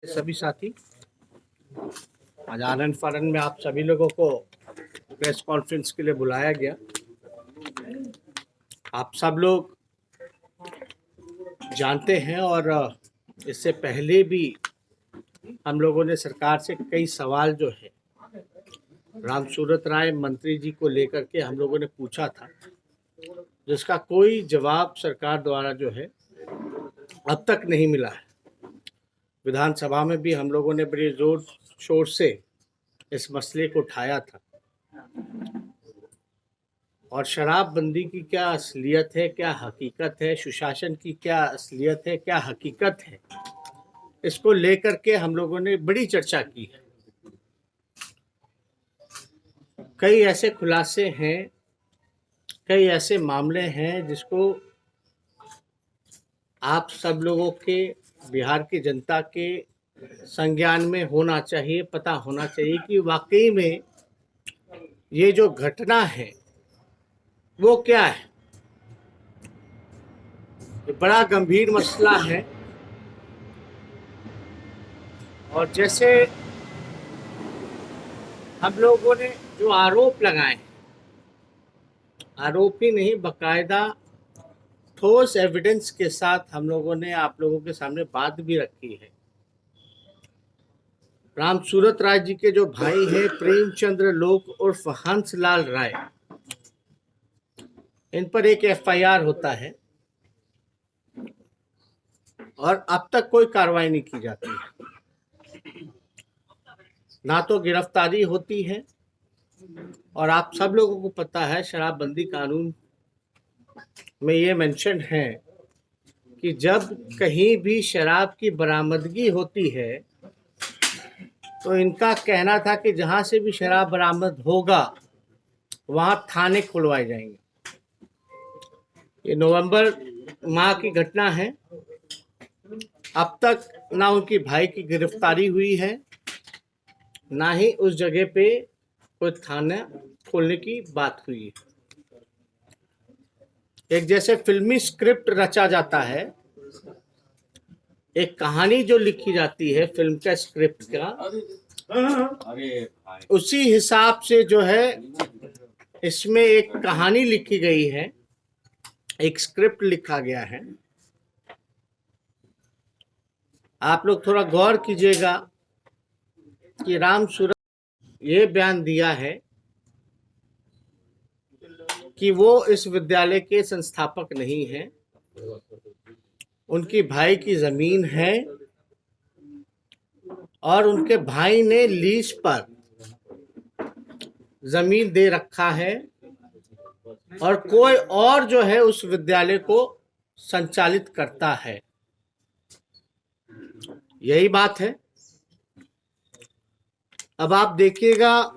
सभी साथी, आज आनंद फानन में आप सभी लोगों को प्रेस कॉन्फ्रेंस के लिए बुलाया गया। आप सब लोग जानते हैं और इससे पहले भी हम लोगों ने सरकार से कई सवाल जो है रामसूरत राय मंत्री जी को लेकर के हम लोगों ने पूछा था, जिसका कोई जवाब सरकार द्वारा जो है अब तक नहीं मिला है। विधानसभा में भी हम लोगों ने बड़े जोर शोर से इस मसले को उठाया था और शराबबंदी की क्या असलियत है, क्या हकीकत है, सुशासन की क्या असलियत है, क्या हकीकत है, इसको लेकर के हम लोगों ने बड़ी चर्चा की है। कई ऐसे खुलासे हैं, कई ऐसे मामले हैं जिसको आप सब लोगों के, बिहार की जनता के संज्ञान में होना चाहिए, पता होना चाहिए कि वाकई में ये जो घटना है वो क्या है। ये बड़ा गंभीर मसला है और जैसे हम लोगों ने जो आरोप लगाए, आरोप ही नहीं बकायदा ठोस एविडेंस के साथ हम लोगों ने आप लोगों के सामने बात भी रखी है। रामसूरत राय जी के जो भाई हैं प्रेमचंद्र लोक उर्फ हंसलाल राय, इन पर एक एफआईआर होता है और अब तक कोई कार्रवाई नहीं की जाती है, ना तो गिरफ्तारी होती है। और आप सब लोगों को पता है शराबबंदी कानून में ये मेंशन है कि जब कहीं भी शराब की बरामदगी होती है तो इनका कहना था कि जहां से भी शराब बरामद होगा वहां थाने खुलवाए जाएंगे। ये नवंबर माह की घटना है, अब तक ना उनकी भाई की गिरफ्तारी हुई है, ना ही उस जगह पे कोई थाना खोलने की बात हुई है। एक जैसे फिल्मी स्क्रिप्ट रचा जाता है, एक कहानी जो लिखी जाती है फिल्म का स्क्रिप्ट का, उसी हिसाब से जो है इसमें एक कहानी लिखी गई है, एक स्क्रिप्ट लिखा गया है। आप लोग थोड़ा गौर कीजिएगा कि रामसूरत ये बयान दिया है कि वो इस विद्यालय के संस्थापक नहीं हैं, उनकी भाई की जमीन है और उनके भाई ने लीज पर जमीन दे रखा है और कोई और जो है उस विद्यालय को संचालित करता है। यही बात है। अब आप देखिएगा,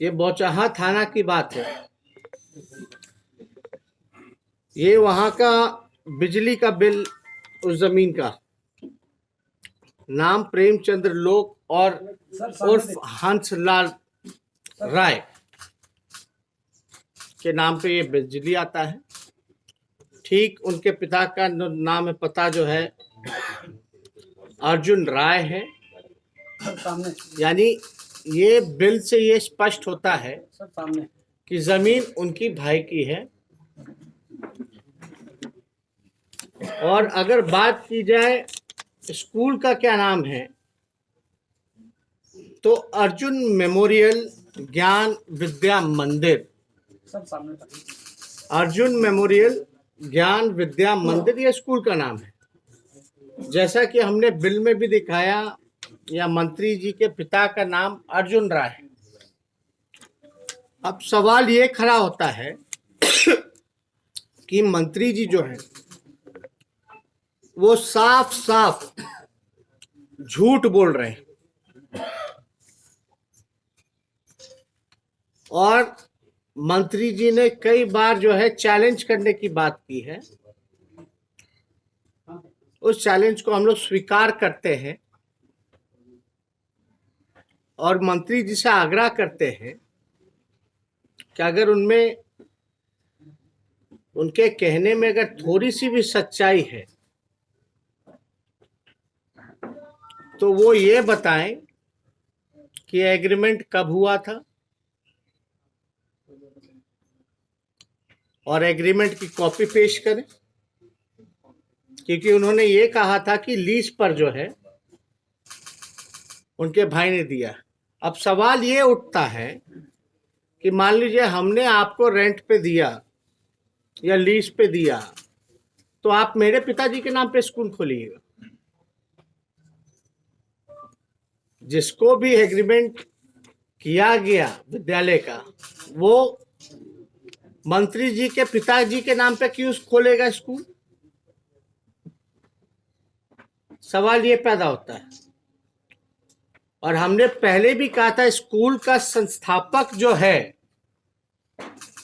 ये बौचाहा थाना की बात है, ये वहां का बिजली का बिल, उस जमीन का नाम प्रेमचंद्र लोक और उर्फ हंसलाल राय के नाम पे ये बिजली आता है। ठीक उनके पिता का नाम है, पता जो है अर्जुन राय है। यानी ये बिल से ये स्पष्ट होता है कि जमीन उनकी भाई की है। और अगर बात की जाए स्कूल का क्या नाम है, तो अर्जुन मेमोरियल ज्ञान विद्या मंदिर, अर्जुन मेमोरियल ज्ञान विद्या मंदिर ये स्कूल का नाम है। जैसा कि हमने बिल में भी दिखाया, या मंत्री जी के पिता का नाम अर्जुन राय है। अब सवाल ये खड़ा होता है कि मंत्री जी जो है वो साफ साफ झूठ बोल रहे हैं और मंत्री जी ने कई बार जो है चैलेंज करने की बात की है। उस चैलेंज को हम लोग स्वीकार करते हैं और मंत्री जी से आग्रह करते हैं कि अगर उनमें, उनके कहने में अगर थोड़ी सी भी सच्चाई है तो वो ये बताएं कि एग्रीमेंट कब हुआ था और एग्रीमेंट की कॉपी पेश करें, क्योंकि उन्होंने ये कहा था कि लीज पर जो है उनके भाई ने दिया। अब सवाल ये उठता है कि मान लीजिए हमने आपको रेंट पे दिया या लीज पे दिया, तो आप मेरे पिताजी के नाम पे स्कूल खोलिएगा। जिसको भी एग्रीमेंट किया गया विद्यालय का, वो मंत्री जी के पिताजी के नाम पे क्यों खोलेगा स्कूल? सवाल ये पैदा होता है। और हमने पहले भी कहा था, स्कूल का संस्थापक जो है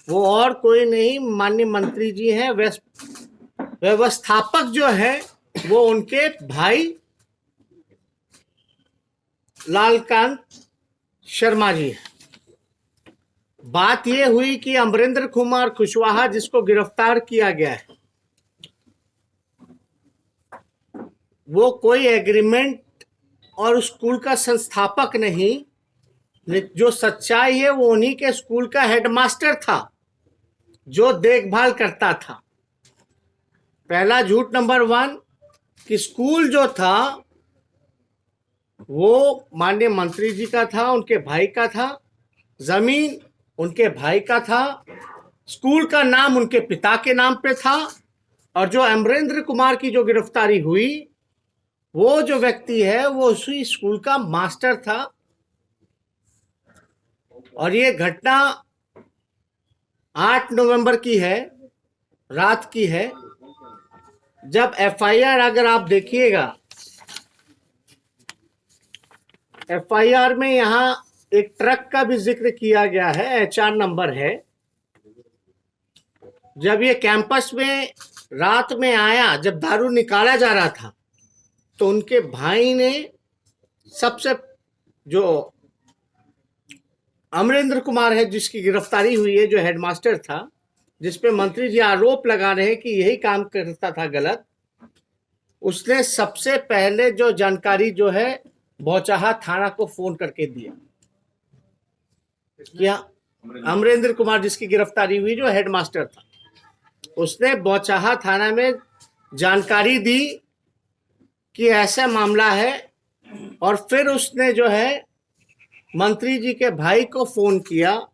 वो और कोई नहीं, माननीय मंत्री जी हैं। व्यवस्थापक जो है वो उनके भाई लालकांत शर्मा जी है। बात यह हुई कि अमरेंद्र कुमार कुशवाहा, जिसको गिरफ्तार किया गया है, वो कोई एग्रीमेंट और स्कूल का संस्थापक नहीं, जो सच्चाई है वो उन्हीं के स्कूल का हेडमास्टर था, जो देखभाल करता था। पहला झूठ नंबर 1 कि स्कूल जो था वो माननीय मंत्री जी का था, उनके भाई का था, जमीन उनके भाई का था, स्कूल का नाम उनके पिता के नाम पे था। और जो अमरेंद्र कुमार की जो गिरफ्तारी हुई, वो जो व्यक्ति है वो उसी स्कूल का मास्टर था। और ये घटना 8 नवंबर की है, रात की है, जब एफआईआर अगर आप देखिएगा, एफआईआर में यहां एक ट्रक का भी जिक्र किया गया है, एचआर नंबर है। जब ये कैंपस में रात में आया, जब दारू निकाला जा रहा था, तो उनके भाई ने सबसे, जो अमरेंद्र कुमार है जिसकी गिरफ्तारी हुई है, जो हेडमास्टर था, जिसपे मंत्री जी आरोप लगा रहे हैं कि यही काम करता था गलत, उसने सबसे पहले जो जानकारी जो है बौचाहा थाना को फोन करके दिया। क्या अमरेंद्र कुमार जिसकी गिरफ्तारी हुई, जो हेडमास्टर था, उसने बौचाहा थाना में जानकारी दी कि ऐसा मामला है। और फिर उसने जो है मंत्री जी के भाई को फोन किया।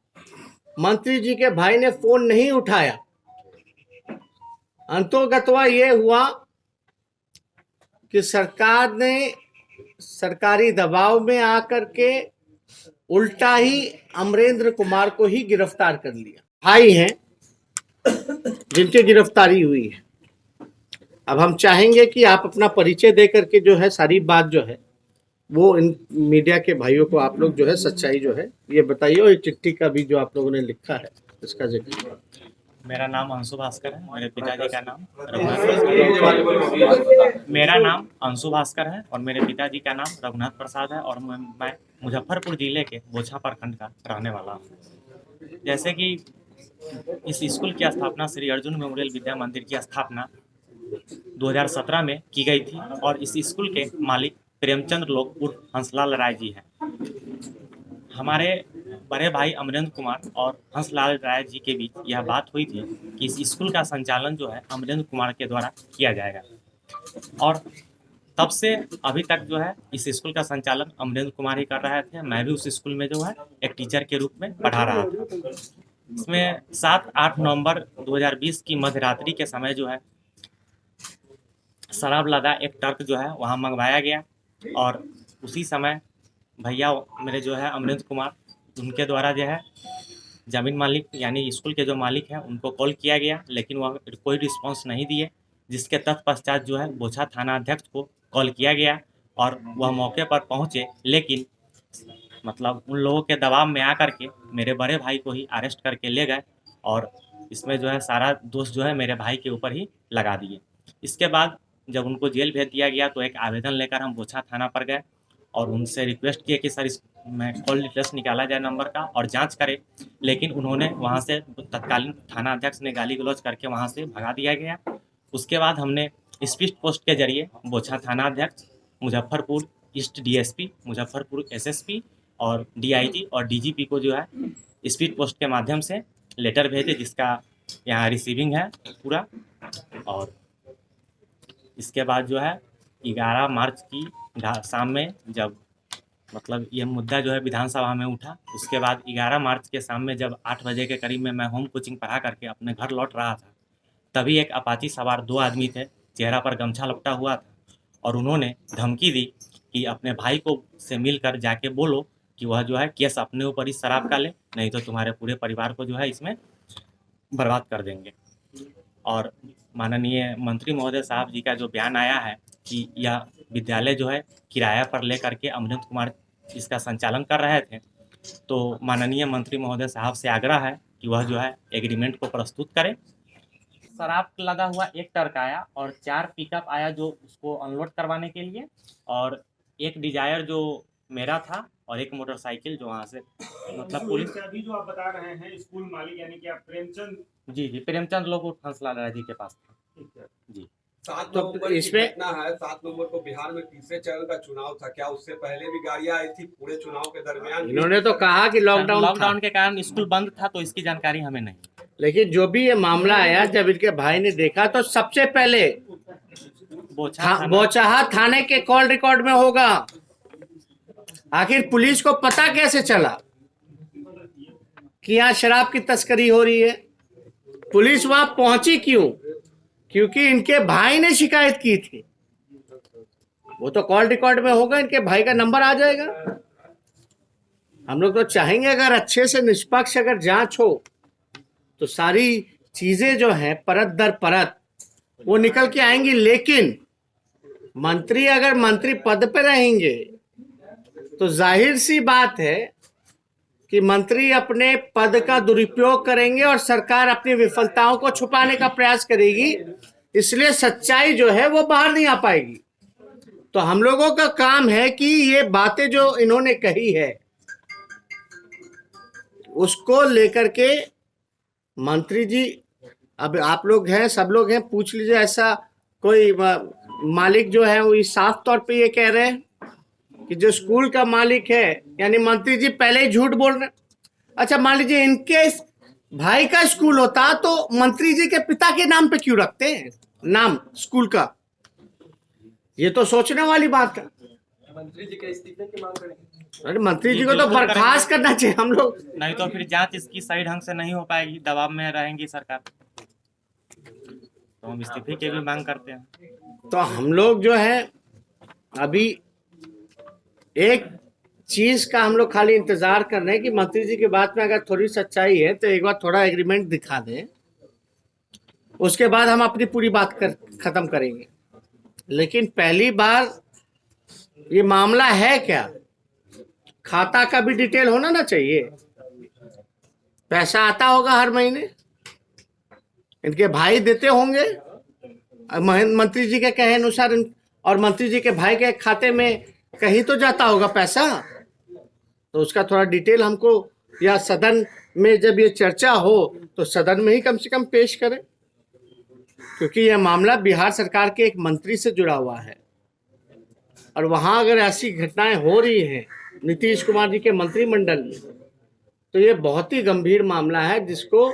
मंत्री जी के भाई ने फोन नहीं उठाया। अंतोगत्वा ये हुआ कि सरकार ने सरकारी दबाव में आकर के उल्टा ही अमरेंद्र कुमार को ही गिरफ्तार कर लिया। भाई हैं जिनकी गिरफ्तारी हुई है। अब हम चाहेंगे कि आप अपना परिचय दे करके जो है सारी बात जो है वो इन मीडिया के भाइयों को आप लोग जो है सच्चाई जो है ये बताइए। और चिट्ठी का भी जो आप लोगों ने लिखा है इसका जिक्र। मेरा नाम अंशु भास्कर है। मेरे पिताजी का नाम अंशु भास्कर है और मेरे पिताजी का नाम रघुनाथ प्रसाद है। और मैं मुजफ्फरपुर जिले के बोछा प्रखंड का रहने वाला हूँ। जैसे कि इस स्कूल की स्थापना श्री अर्जुन मेमोरियल विद्या मंदिर की स्थापना 2017 में की गई थी और इस स्कूल के मालिक प्रेमचंद लोग उर्फ हंसलाल राय जी हैं। हमारे बड़े भाई अमरेंद्र कुमार और हंसलाल राय जी के बीच यह बात हुई थी कि इस स्कूल का संचालन जो है अमरेंद्र कुमार के द्वारा किया जाएगा। और तब से अभी तक जो है इस स्कूल का संचालन अमरेंद्र कुमार ही कर रहे थे। मैं भी उस स्कूल में जो है एक टीचर के रूप में पढ़ा रहा था। इसमें 7-8 नवंबर 2020 की मध्यरात्रि के समय जो है शराब लदा एक ट्रक जो है वहाँ मंगवाया गया। और उसी समय भैया मेरे जो है अमरेंद्र कुमार, उनके द्वारा जो है ज़मीन मालिक यानी स्कूल के जो मालिक हैं उनको कॉल किया गया, लेकिन वह कोई रिस्पांस नहीं दिए। जिसके तत्पश्चात जो है बोछा थाना अध्यक्ष को कॉल किया गया और वह मौके पर पहुंचे, लेकिन मतलब उन लोगों के दबाव में आकर के मेरे बड़े भाई को ही अरेस्ट करके ले गए और इसमें जो है सारा दोष जो है मेरे भाई के ऊपर ही लगा दिए। इसके बाद जब उनको जेल भेज दिया गया तो एक आवेदन लेकर हम बोछा थाना पर गए और उनसे रिक्वेस्ट किए कि सर मैं कॉल डिटेल्स निकाला जाए नंबर का और जांच करें। लेकिन उन्होंने वहां से तत्कालीन थाना अध्यक्ष ने गाली गलौज करके वहां से भगा दिया गया। उसके बाद हमने स्पीड पोस्ट के जरिए बोछा थाना अध्यक्ष, Muzaffarpur east DSP, Muzaffarpur SSP और डीआईजी और डीजीपी को जो है स्पीड पोस्ट के माध्यम से लेटर भेजे, जिसका यहाँ रिसीविंग है पूरा। और इसके बाद जो है 11 मार्च की शाम में जब मतलब ये मुद्दा जो है विधानसभा में उठा, उसके बाद 11 मार्च के शाम में जब 8 बजे के करीब में मैं होम कोचिंग पढ़ा करके अपने घर लौट रहा था, तभी एक अपाची सवार 2 आदमी थे, चेहरा पर गमछा लपटा हुआ था, और उन्होंने धमकी दी कि अपने भाई को से मिलकर जाके बोलो कि वह जो है केस अपने ऊपर ही शराब का ले, नहीं तो तुम्हारे पूरे परिवार को जो है इसमें बर्बाद कर देंगे। और माननीय मंत्री महोदय साहब जी का जो बयान आया है कि यह विद्यालय जो है किराया पर लेकर के अमरिंद कुमार इसका संचालन कर रहे थे, तो माननीय मंत्री महोदय साहब से आग्रह है कि वह जो है एग्रीमेंट को प्रस्तुत करें। शराब लदा हुआ एक ट्रक आया और 4 पिकअप आया जो उसको अनलोड करवाने के लिए, और एक डिजायर जो मेरा था और एक मोटरसाइकिल जो वहाँ से मतलब पुलिस। अभी जो आप बता रहे हैं स्कूल मालिक यानी कि आप प्रेमचंद। जी प्रेमचंद लोग हंसलाल जी के पास था जी। 7 तो नवंबर इसमें घटना है, 7 नवंबर को बिहार में तीसरे चरण का चुनाव था, क्या उससे पहले भी गाड़ियां आई थी पूरे चुनाव के दरमियान? इन्होंने तो कहा कि लॉकडाउन के कारण स्कूल बंद था, तो इसकी जानकारी हमें नहीं। लेकिन जो भी ये मामला आया, जब इनके भाई ने देखा तो सबसे पहले बोचाहा थाने के कॉल रिकॉर्ड में होगा। आखिर पुलिस को पता कैसे चला कि यहाँ शराब की तस्करी हो रही है? पुलिस वहां पहुंची क्यों? क्योंकि इनके भाई ने शिकायत की थी। वो तो कॉल रिकॉर्ड में होगा, इनके भाई का नंबर आ जाएगा। हम लोग तो चाहेंगे अगर अच्छे से निष्पक्ष अगर जांच हो तो सारी चीजें जो हैं परत दर परत वो निकल के आएंगी। लेकिन मंत्री अगर मंत्री पद पे रहेंगे तो जाहिर सी बात है कि मंत्री अपने पद का दुरुपयोग करेंगे और सरकार अपनी विफलताओं को छुपाने का प्रयास करेगी, इसलिए सच्चाई जो है वो बाहर नहीं आ पाएगी। तो हम लोगों का काम है कि ये बातें जो इन्होंने कही है उसको लेकर के मंत्री जी, अब आप लोग हैं, सब लोग हैं, पूछ लीजिए। ऐसा कोई मालिक जो है वो साफ तौर पे ये कह रहे हैं कि जो स्कूल का मालिक है यानी मंत्री जी पहले ही झूठ बोल रहे हैं। अच्छा मान लीजिए इनके भाई का स्कूल होता तो मंत्री जी के पिता के नाम पे क्यों रखते हैं नाम स्कूल का? ये तो सोचने वाली बात है। मंत्री जी के इस्तीफे की मांग करेंगे। अरे मंत्री जी को तो बर्खास्त करना चाहिए हम लोग। नहीं तो फिर जांच इसकी सही ढंग से नहीं हो पाएगी, दबाव में रहेंगी सरकार, तो हम इस्तीफे की भी मांग करते हैं। तो हम लोग जो है अभी एक चीज का हम लोग खाली इंतजार कर रहे हैं कि मंत्री जी की बात में अगर थोड़ी सच्चाई है तो एक बार थोड़ा एग्रीमेंट दिखा दें, उसके बाद हम अपनी पूरी बात खत्म करेंगे। लेकिन पहली बार ये मामला है क्या, खाता का भी डिटेल होना ना चाहिए। पैसा आता होगा हर महीने, इनके भाई देते होंगे मंत्री जी के कहे अनुसार, और मंत्री जी के भाई के खाते में कहीं तो जाता होगा पैसा। तो उसका थोड़ा डिटेल हमको, या सदन में जब ये चर्चा हो तो सदन में ही कम से कम पेश करें, क्योंकि यह मामला बिहार सरकार के एक मंत्री से जुड़ा हुआ है। और वहां अगर ऐसी घटनाएं हो रही हैं नीतीश कुमार जी के मंत्रिमंडल में, तो ये बहुत ही गंभीर मामला है, जिसको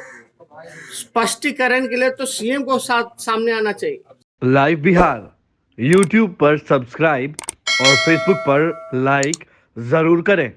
स्पष्टीकरण के लिए तो सीएम को सामने आना चाहिए। लाइव बिहार यूट्यूब पर सब्सक्राइब और फेसबुक पर लाइक जरूर करें।